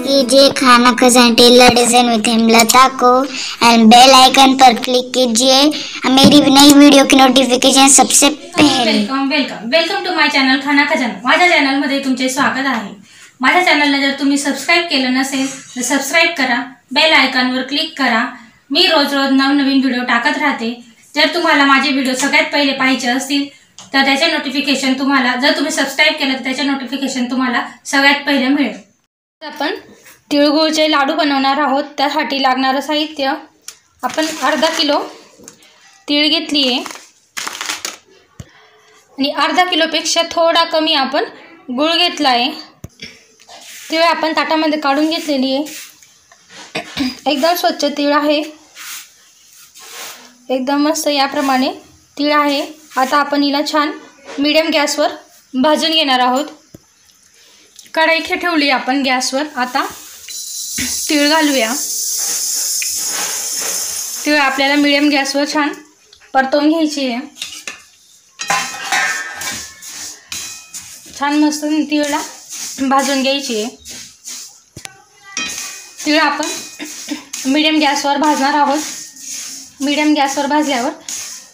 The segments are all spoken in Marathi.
कीजिए खाना खजाना टेलर डिजाइन विद हेमलता को एंड बेल आइकन पर क्लिक कीजिए मेरी नई वीडियो की नोटिफिकेशन सबसे पहले। वेलकम टू माय चॅनल खाना खजाना। माझ्या चॅनलमध्ये तुमचे स्वागत आहे। माझ्या चॅनलला जर तुम्ही सबस्क्राइब केलं नसेल तर सबस्क्राइब करा, बेल आयकॉनवर क्लिक करा। मी रोज नवनवीन व्हिडिओ टाकत राहते। जर तुम्हाला माझे व्हिडिओ सगळ्यात पहिले पाहायचे असतील तर त्याचे नोटिफिकेशन तुम्हाला, जर तुम्ही सबस्क्राइब केलं तर त्याचे नोटिफिकेशन तुम्हाला सगळ्यात पहिले मिळेल। आपण तिळगुळचे लाडू बनवणार आहोत। त्यासाठी लागणारे साहित्य आपण अर्धा किलो तीळ घेतली आहे आणि अर्धा किलोपेक्षा थोडा कमी आपण गुळ घेतला आहे। तीळ आपण ताटामध्ये काढून घेतलेली आहे। एकदम स्वच्छ तीळ आहे, एकदम मस्त याप्रमाणे तीळ आहे। आता आपण हिला छान मीडियम गॅसवर भाजून घेणार आहोत। कढई ठेवली आपण गॅसवर। आता तीळ घालूया। तीळ आपल्याला मीडियम गॅसवर छान परतवून घ्यायची आहे। छान मस्त तीळला भाजून घ्यायची आहे। तीळ आपण मीडियम गॅसवर भाजणार आहोत। मीडियम गॅसवर भाजल्यावर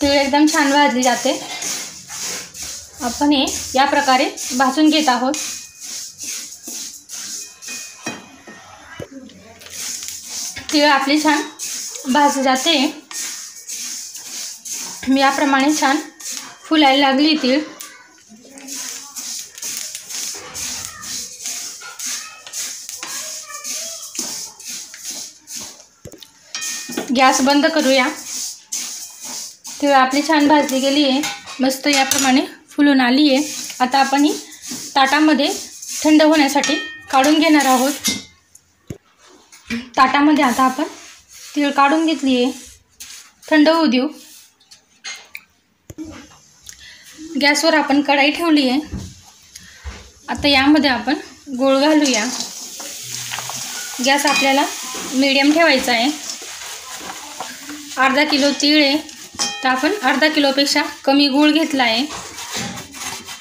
तीळ एकदम छान भाजली जाते। आपण हे या प्रकारे भाजून घेत आहोत। तीळ आपली छान भाजली जाते। याप्रमाणे छान फुलायला लागली तीळ। गॅस बंद करूया। तीळ आपली छान भाजली गेली आहे, मस्त याप्रमाणे फुलून आली आहे। आता आपण ही ताटामध्ये थंड होण्यासाठी काढून घेणार आहोत। ताटामध्ये आता आपण तीळ काढून घेतली आहे, थंड होऊ देऊ। गॅसवर आपण कढई ठेवली आहे। आता यामध्ये आपण गूळ घालूया। गॅस आपल्याला मीडियम ठेवायचा आहे। अर्धा किलो तीळ आहे तर आपण अर्धा किलोपेक्षा कमी गूळ घेतला आहे।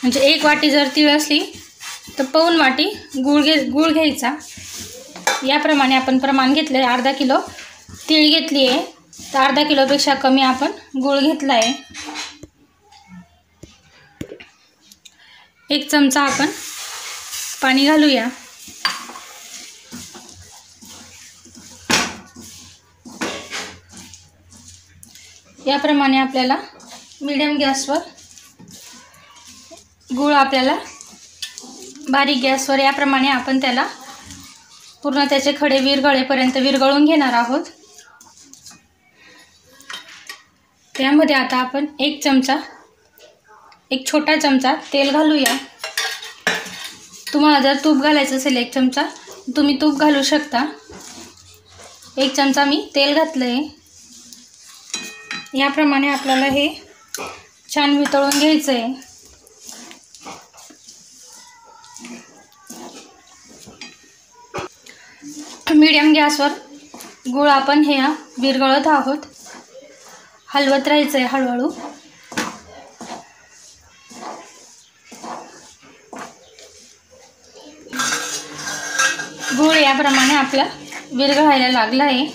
म्हणजे एक वाटी जर तीळ असली तर पाऊण वाटी गूळ घ्यायचा। याप्रमाणे आपण प्रमाण घेतले आहे। अर्धा किलो तीळ घेतली आहे तर अर्धा किलोपेक्षा कमी आपण गूळ घेतला आहे। एक चमचा आपण पाणी घालूया। याप्रमाणे आपल्याला मीडियम गॅसवर गूळ, आपल्याला बारीक गॅसवर याप्रमाणे आपण त्याला पूर्ण त्याचे खडे विरघळेपर्यंत विरघळून घेणार आहोत। त्यामध्ये आता आपण एक छोटा चमचा तेल घालूया। तुम्हाला जर तूप घालायचं असेल एक चमचा तुम्ही तूप घालू शकता। एक चमचा मी तेल घातलं आहे। याप्रमाणे आपल्याला हे छान वितळून घ्यायचं आहे। मीडियम गॅसवर गूळ आपण हे विरघळत आहोत। हलवत राहायचं आहे हळूहळू। गूळ याप्रमाणे आपला विरघळायला लागला आहे।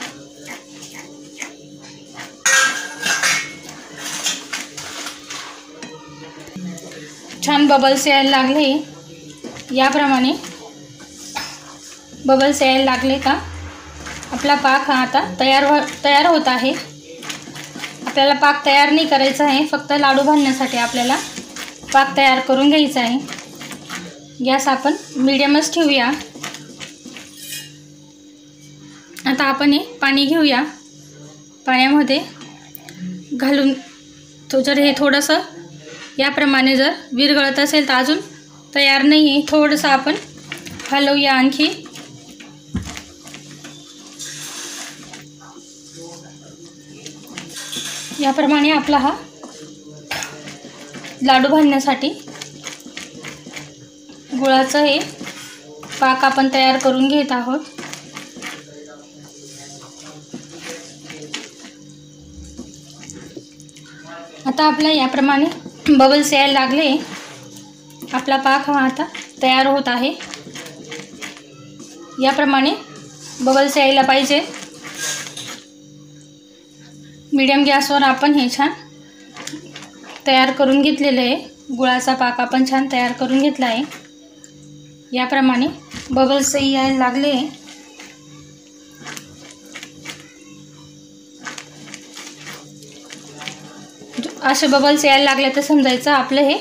छान बबल्स यायला लागले। याप्रमाणे बबल्स यायला लागले का आपला पाक हा आता तयार होत आहे। आपल्याला पाक तयार नाही करायचा आहे, फक्त लाडू बांधण्यासाठी आपल्याला पाक तयार करून घ्यायचा आहे। गॅस आपण मीडियमच ठेवूया। आता आपण हे पाणी घेऊया। पाण्यामध्ये घालून जर हे थोडंसं याप्रमाणे जर विरघळत असेल तर अजून तयार नाही आहे, थोडंसं आपण हलवूया आणखी। याप्रमाणे आपला हा लाडू बांधण्यासाठी गुळाचं हे पाक आपण तयार करून घेत आहोत। आता आपल्या याप्रमाणे बबल्स यायला लागले। आपला पाक हा आता तयार होत आहे। याप्रमाणे बबल्स यायला पाहिजे। मीडियम गॅसवर आपण हे छान तयार करून घेतलेलं आहे। गुळाचा पाक आपण छान तयार करून घेतला आहे। याप्रमाणे बबल्स यायला लागले। असे बबल्स यायला लागले तर समजायचं आपलं हे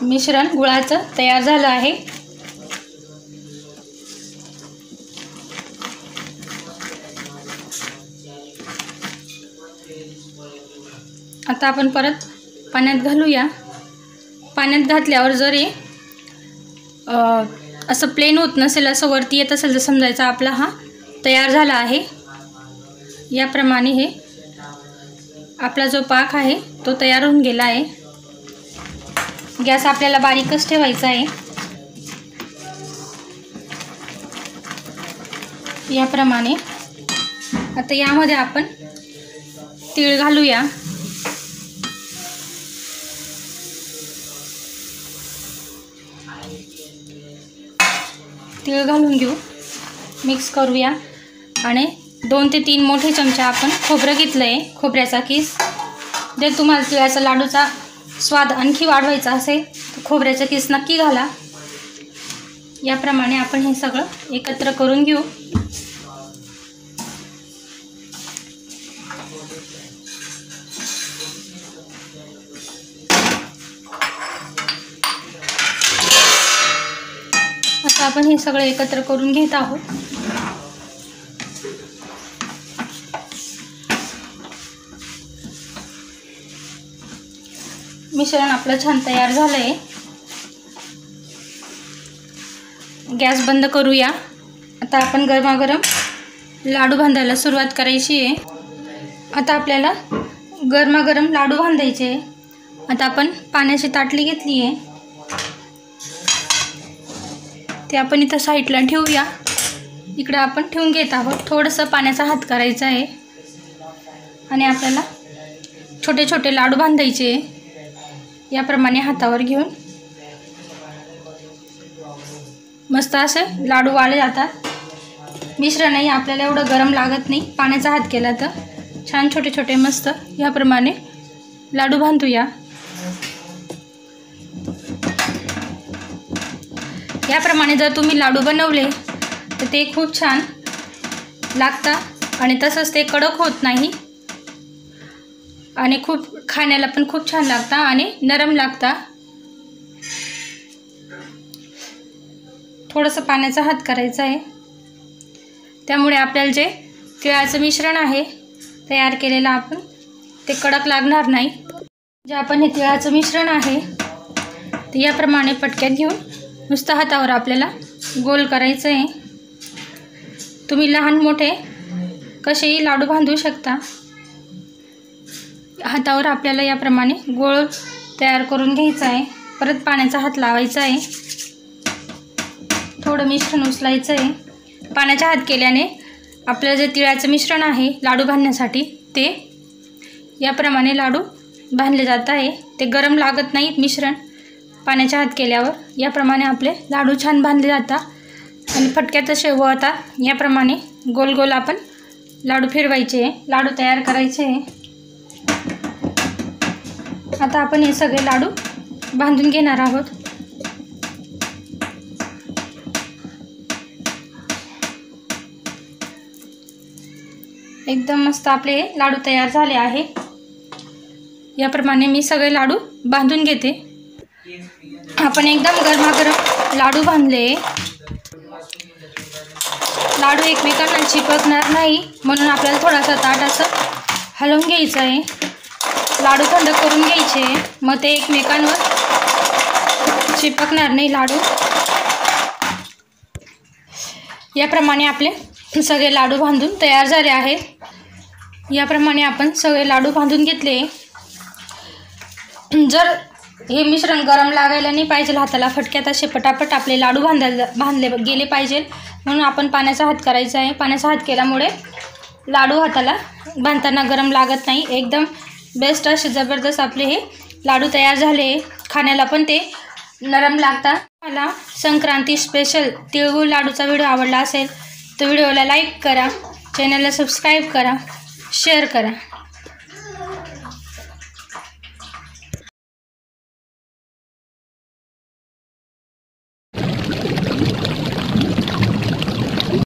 मिश्रण गुळाचं तयार झालं आहे। आता आपण परत पाण्यात घालूया। पाण्यात घातल्यावर जरी असं प्लेन होत नसेल, असं वरती येत असेल तर समजायचं आपला हा तयार झाला आहे। याप्रमाणे हे आपला जो पाक आहे तो तयार होऊन गेला आहे। गॅस आपल्याला बारीकच ठेवायचा आहे। याप्रमाणे आता यामध्ये आपण तीळ घालूया। तीळ घालून घेऊ, मिक्स करूया आणि 2 ते 3 मोठे चमचे आपण खोबरं घेतलं आहे, खोबऱ्याचा किस। जर तुम्हाला तिळाचा लाडूचा स्वाद आणखी वाढवायचा असेल तर खोबऱ्याचा किस नक्की घाला। याप्रमाणे आपण हे सगळं एकत्र करून घेऊ। आता आपण हे सगळं एकत्र करून घेत आहोत। मिश्रण आपलं छान तयार झालंय। गॅस बंद करूया। आता आपण गरमागरम लाडू बांधायला सुरुवात करायची आहे। आता आपल्याला गरमागरम लाडू बांधायचे। आता आपण पाण्याची ताटली घेतली आहे, ते आपण इथं साईडला ठेवूया। इकडे आपण ठेवून घेत आहोत। थोडंसं पाण्याचा हात करायचा आहे आणि आपल्याला छोटे छोटे लाडू बांधायचे। याप्रमाणे हातावर घेऊन मस्त असे लाडू वाळले जातात। मिश्रणही आपल्याला एवढं गरम लागत नाही, पाण्याचा हात केला तर छान छोटे छोटे मस्त याप्रमाणे लाडू बांधूया। याप्रमाणे जर तुम्ही लाडू बनवले तर ते खूप छान लागतात आणि तसंच ते कडक होत नाही आणि खूप खाण्याला पण खूप छान लागतात आणि नरम लागतात। थोडंसं पाण्याचा हात करायचा आहे, त्यामुळे आपल्याला जे तिळाचं मिश्रण आहे तयार केलेलं आपण ते कडक लागणार नाही। जे आपण हे तिळाचं मिश्रण आहे ते याप्रमाणे पटक्यात घेऊन नुसतं हातावर आपल्याला गोल करायचं आहे। तुम्ही लहान मोठे कसेही लाडू बांधू शकता। हातावर आपल्याला याप्रमाणे गोळ तयार करून घ्यायचा आहे। परत पाण्याचा हात लावायचा आहे, थोडं मिश्रण उचलायचं आहे। पाण्याचा हात केल्याने आपलं जे तिळाचं मिश्रण आहे लाडू बांधण्यासाठी ते याप्रमाणे लाडू बांधले जात आहे। ते गरम लागत नाहीत मिश्रण पाण्याचा हात केल्यावर। याप्रमाणे आपले लाडू छान बांधले जातात आणि फटक्यात असे वळतात। याप्रमाणे गोल गोल आपण लाडू फिरवायचे, लाडू तयार करायचे। आता आपण हे सगळे लाडू बांधून घेणार आहोत। एकदम मस्त आपले लाडू तयार झाले आहे। याप्रमाणे मी सगळे लाडू बांधून घेते। आपण एकदम गरमागरम लाडू बांधले। लाडू एकमेकांना चिपकणार नाही म्हणून आपल्याला थोडासा ताट असं हलवून घ्यायचं आहे। लाडू थंड करून घ्यायचे, मग ते एकमेकांवर चिपकणार नाही लाडू। याप्रमाणे आपले सगळे लाडू बांधून तयार झाले आहेत। याप्रमाणे आपण सगळे लाडू बांधून घेतले। जर हे मिश्रण गरम लागायला नाही पाहिजे हाताला, फटक्यात असे पटापट आपले लाडू बांधले गेले पाहिजे म्हणून आपण पाण्याचा हात करायचा आहे। पाण्याचा हात केल्यामुळे लाडू हाताला बांधताना गरम लागत नाही। एकदम बेस्ट असे जबरदस्त आपले हे लाडू तयार झाले। खाण्याला पण ते नरम लागतात. मला संक्रांती स्पेशल तिळगुळ लाडूचा व्हिडिओ आवडला असेल तर व्हिडिओला लाईक करा, चॅनलला सबस्क्राईब करा, शेअर करा.